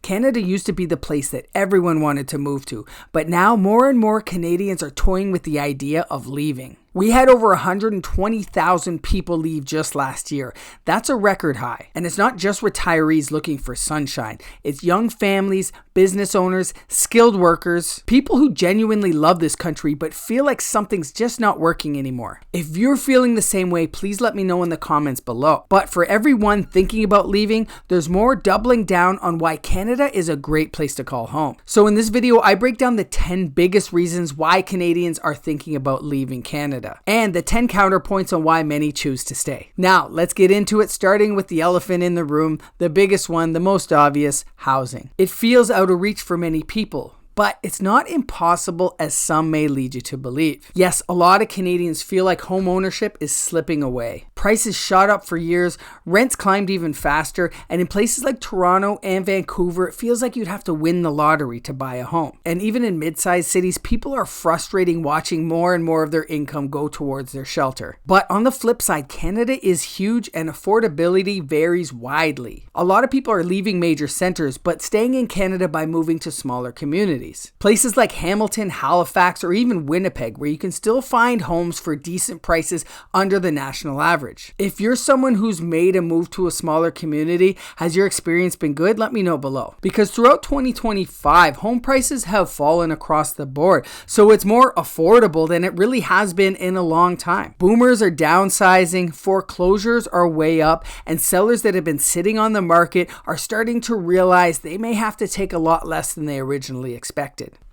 Canada used to be the place that everyone wanted to move to, but now more and more Canadians are toying with the idea of leaving. We had over 120,000 people leave just last year. That's a record high. And it's not just retirees looking for sunshine. It's young families, business owners, skilled workers, people who genuinely love this country but feel like something's just not working anymore. If you're feeling the same way, please let me know in the comments below. But for everyone thinking about leaving, there's more doubling down on why Canada is a great place to call home. So in this video, I break down the 10 biggest reasons why Canadians are thinking about leaving Canada, and the 10 counterpoints on why many choose to stay. Now, let's get into it, starting with the elephant in the room, the biggest one, the most obvious: housing. It feels out of reach for many people, but it's not impossible as some may lead you to believe. Yes, a lot of Canadians feel like home ownership is slipping away. Prices shot up for years, rents climbed even faster, and in places like Toronto and Vancouver, it feels like you'd have to win the lottery to buy a home. And even in mid-sized cities, people are frustrated watching more and more of their income go towards their shelter. But on the flip side, Canada is huge and affordability varies widely. A lot of people are leaving major centers, but staying in Canada by moving to smaller communities. Places like Hamilton, Halifax, or even Winnipeg, where you can still find homes for decent prices under the national average. If you're someone who's made a move to a smaller community, has your experience been good? Let me know below. Because throughout 2025, home prices have fallen across the board, so it's more affordable than it really has been in a long time. Boomers are downsizing, foreclosures are way up, and sellers that have been sitting on the market are starting to realize they may have to take a lot less than they originally expected.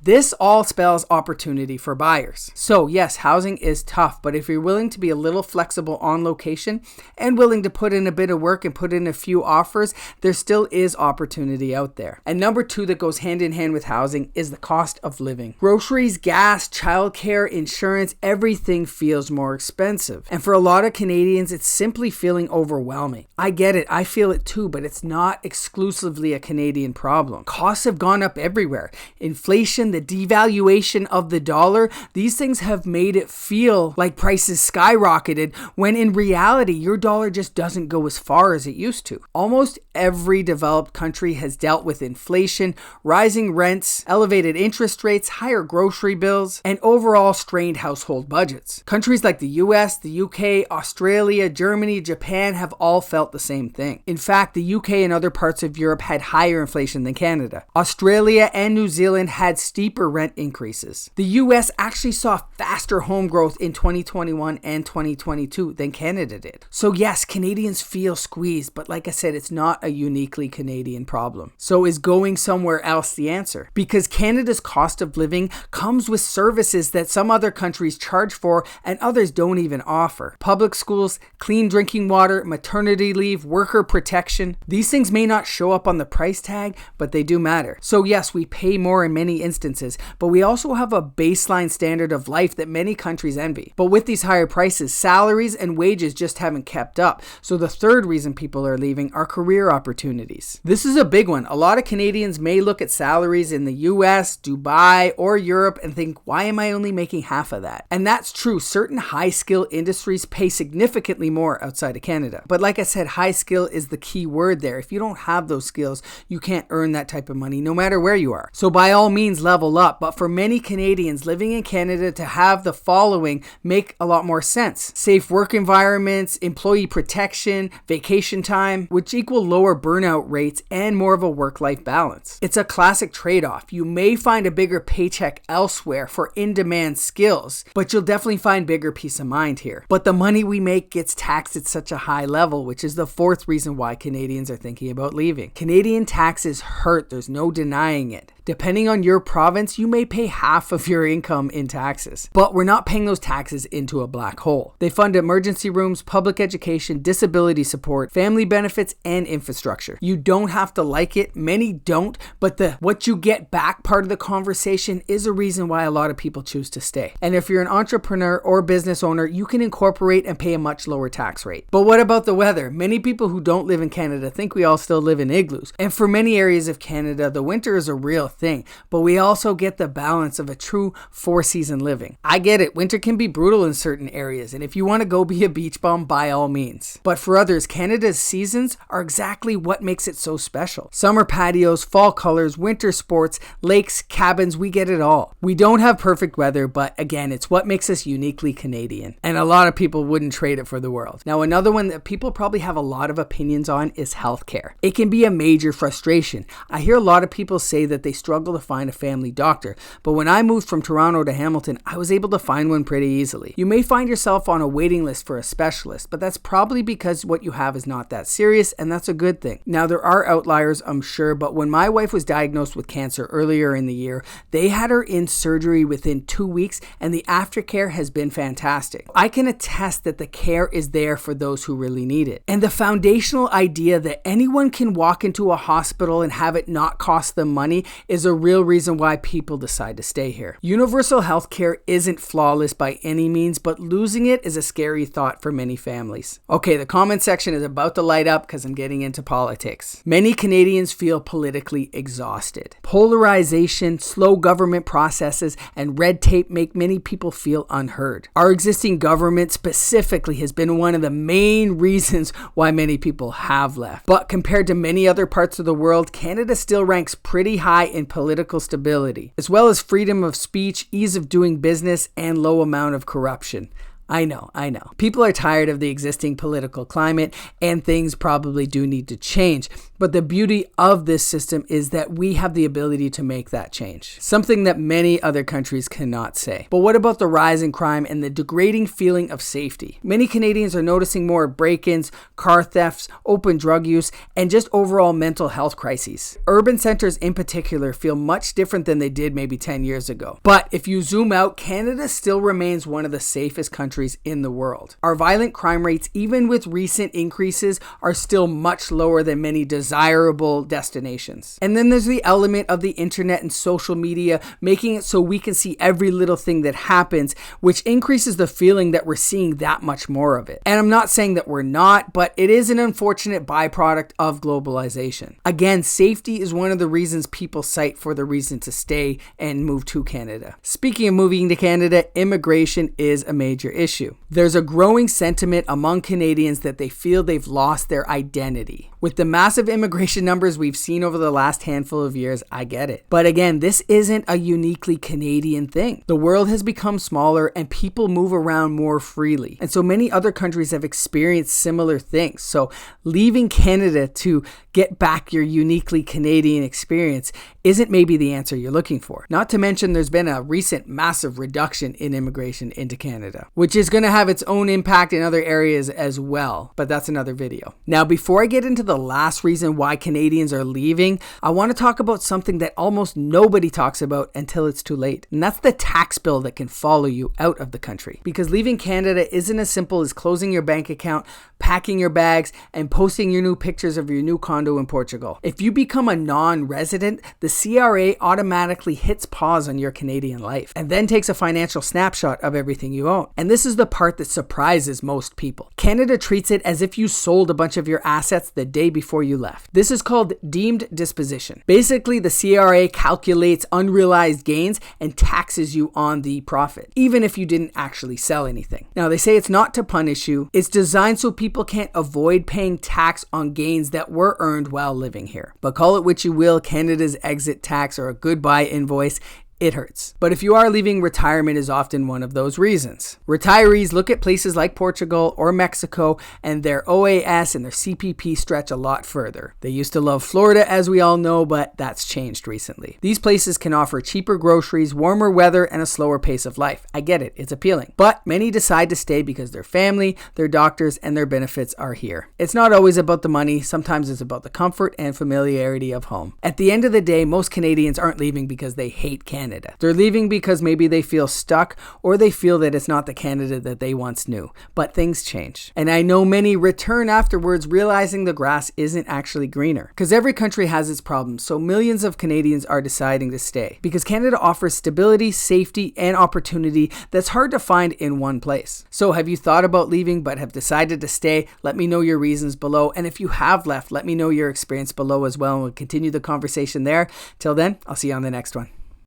This all spells opportunity for buyers. So yes, housing is tough, but if you're willing to be a little flexible on location and willing to put in a bit of work and put in a few offers, there still is opportunity out there. And number 2 that goes hand in hand with housing is the cost of living. Groceries, gas, childcare, insurance, everything feels more expensive. And for a lot of Canadians, it's simply feeling overwhelming. I get it, I feel it too, but it's not exclusively a Canadian problem. Costs have gone up everywhere. Inflation, the devaluation of the dollar, these things have made it feel like prices skyrocketed when in reality your dollar just doesn't go as far as it used to. Almost every developed country has dealt with inflation, rising rents, elevated interest rates, higher grocery bills, and overall strained household budgets. Countries like the US, the UK, Australia, Germany, Japan have all felt the same thing. In fact, the UK and other parts of Europe had higher inflation than Canada. Australia and New Zealand had steeper rent increases. The US actually saw faster home growth in 2021 and 2022 than Canada did. So yes, Canadians feel squeezed, but like I said, it's not a uniquely Canadian problem. So is going somewhere else the answer? Because Canada's cost of living comes with services that some other countries charge for and others don't even offer. Public schools, clean drinking water, maternity leave, worker protection. These things may not show up on the price tag, but they do matter. So yes, we pay more in many instances, but we also have a baseline standard of life that many countries envy. But with these higher prices, salaries and wages just haven't kept up. So the third reason people are leaving are career opportunities. This is a big one. A lot of Canadians may look at salaries in the US, Dubai, or Europe and think, why am I only making half of that? And that's true. Certain high skill industries pay significantly more outside of Canada. But like I said, high skill is the key word there. If you don't have those skills, you can't earn that type of money no matter where you are. So by all means, level up. But for many Canadians living in Canada to have the following make a lot more sense. Safe work environments, employee protection, vacation time, which equal lower burnout rates and more of a work-life balance. It's a classic trade-off. You may find a bigger paycheck elsewhere for in-demand skills, but you'll definitely find bigger peace of mind here. But the money we make gets taxed at such a high level, which is the fourth reason why Canadians are thinking about leaving. Canadian taxes hurt. There's no denying it. Depending on your province, you may pay half of your income in taxes. But we're not paying those taxes into a black hole. They fund emergency rooms, public education, disability support, family benefits, and infrastructure. You don't have to like it. Many don't, but the what you get back part of the conversation is a reason why a lot of people choose to stay. And if you're an entrepreneur or business owner, you can incorporate and pay a much lower tax rate. But what about the weather? Many people who don't live in Canada think we all still live in igloos. And for many areas of Canada, the winter is a real thing, but we also get the balance of a true 4-season living. I get it, winter can be brutal in certain areas, and if you want to go be a beach bum, by all means. But for others, Canada's seasons are exactly what makes it so special. Summer patios, fall colors, winter sports, lakes, cabins, we get it all. We don't have perfect weather, but again, it's what makes us uniquely Canadian. And a lot of people wouldn't trade it for the world. Now, another one that people probably have a lot of opinions on is healthcare. It can be a major frustration. I hear a lot of people say that they struggle to find a family doctor, but when I moved from Toronto to Hamilton, I was able to find one pretty easily. You may find yourself on a waiting list for a specialist, but that's probably because what you have is not that serious, and that's a good thing. Now, there are outliers, I'm sure, but when my wife was diagnosed with cancer earlier in the year, they had her in surgery within 2 weeks, and the aftercare has been fantastic. I can attest that the care is there for those who really need it. And the foundational idea that anyone can walk into a hospital and have it not cost them money is a real reason why people decide to stay here. Universal healthcare isn't flawless by any means, but losing it is a scary thought for many families. Okay, the comment section is about to light up because I'm getting into politics. Many Canadians feel politically exhausted. Polarization, slow government processes, and red tape make many people feel unheard. Our existing government specifically has been one of the main reasons why many people have left. But compared to many other parts of the world, Canada still ranks pretty high in political stability, as well as freedom of speech, ease of doing business, and low amount of corruption. I know. People are tired of the existing political climate, and things probably do need to change. But the beauty of this system is that we have the ability to make that change, something that many other countries cannot say. But what about the rise in crime and the degrading feeling of safety? Many Canadians are noticing more break-ins, car thefts, open drug use, and just overall mental health crises. Urban centers in particular feel much different than they did maybe 10 years ago. But if you zoom out, Canada still remains one of the safest countries in the world. Our violent crime rates, even with recent increases, are still much lower than many desirable destinations. And then there's the element of the internet and social media, making it so we can see every little thing that happens, which increases the feeling that we're seeing that much more of it. And I'm not saying that we're not, but it is an unfortunate byproduct of globalization. Again, safety is one of the reasons people cite for the reason to stay and move to Canada. Speaking of moving to Canada, immigration is a major issue. There's a growing sentiment among Canadians that they feel they've lost their identity. With the massive immigration numbers we've seen over the last handful of years, I get it. But again, this isn't a uniquely Canadian thing. The world has become smaller and people move around more freely. And so many other countries have experienced similar things. So leaving Canada to get back your uniquely Canadian experience isn't maybe the answer you're looking for. Not to mention there's been a recent massive reduction in immigration into Canada, which is going to have its own impact in other areas as well. But that's another video. Now, before I get into the last reason why Canadians are leaving, I want to talk about something that almost nobody talks about until it's too late. And that's the tax bill that can follow you out of the country. Because leaving Canada isn't as simple as closing your bank account, packing your bags, and posting your new pictures of your new condo in Portugal. If you become a non-resident, the CRA automatically hits pause on your Canadian life and then takes a financial snapshot of everything you own. And this is the part that surprises most people. Canada treats it as if you sold a bunch of your assets the day before you left. This is called deemed disposition. Basically, the CRA calculates unrealized gains and taxes you on the profit, even if you didn't actually sell anything. Now, they say it's not to punish you. It's designed so people can't avoid paying tax on gains that were earned while living here. But call it what you will, Canada's exit tax or a goodbye invoice, it hurts. But if you are leaving, retirement is often one of those reasons. Retirees look at places like Portugal or Mexico, and their OAS and their CPP stretch a lot further. They used to love Florida, as we all know, but that's changed recently. These places can offer cheaper groceries, warmer weather, and a slower pace of life. I get it, it's appealing. But many decide to stay because their family, their doctors, and their benefits are here. It's not always about the money, sometimes it's about the comfort and familiarity of home. At the end of the day, most Canadians aren't leaving because they hate Canada. Canada. They're leaving because maybe they feel stuck or they feel that it's not the Canada that they once knew. But things change. And I know many return afterwards realizing the grass isn't actually greener. Because every country has its problems, so millions of Canadians are deciding to stay. Because Canada offers stability, safety, and opportunity that's hard to find in one place. So have you thought about leaving but have decided to stay? Let me know your reasons below. And if you have left, let me know your experience below as well, and we'll continue the conversation there. Till then, I'll see you on the next one.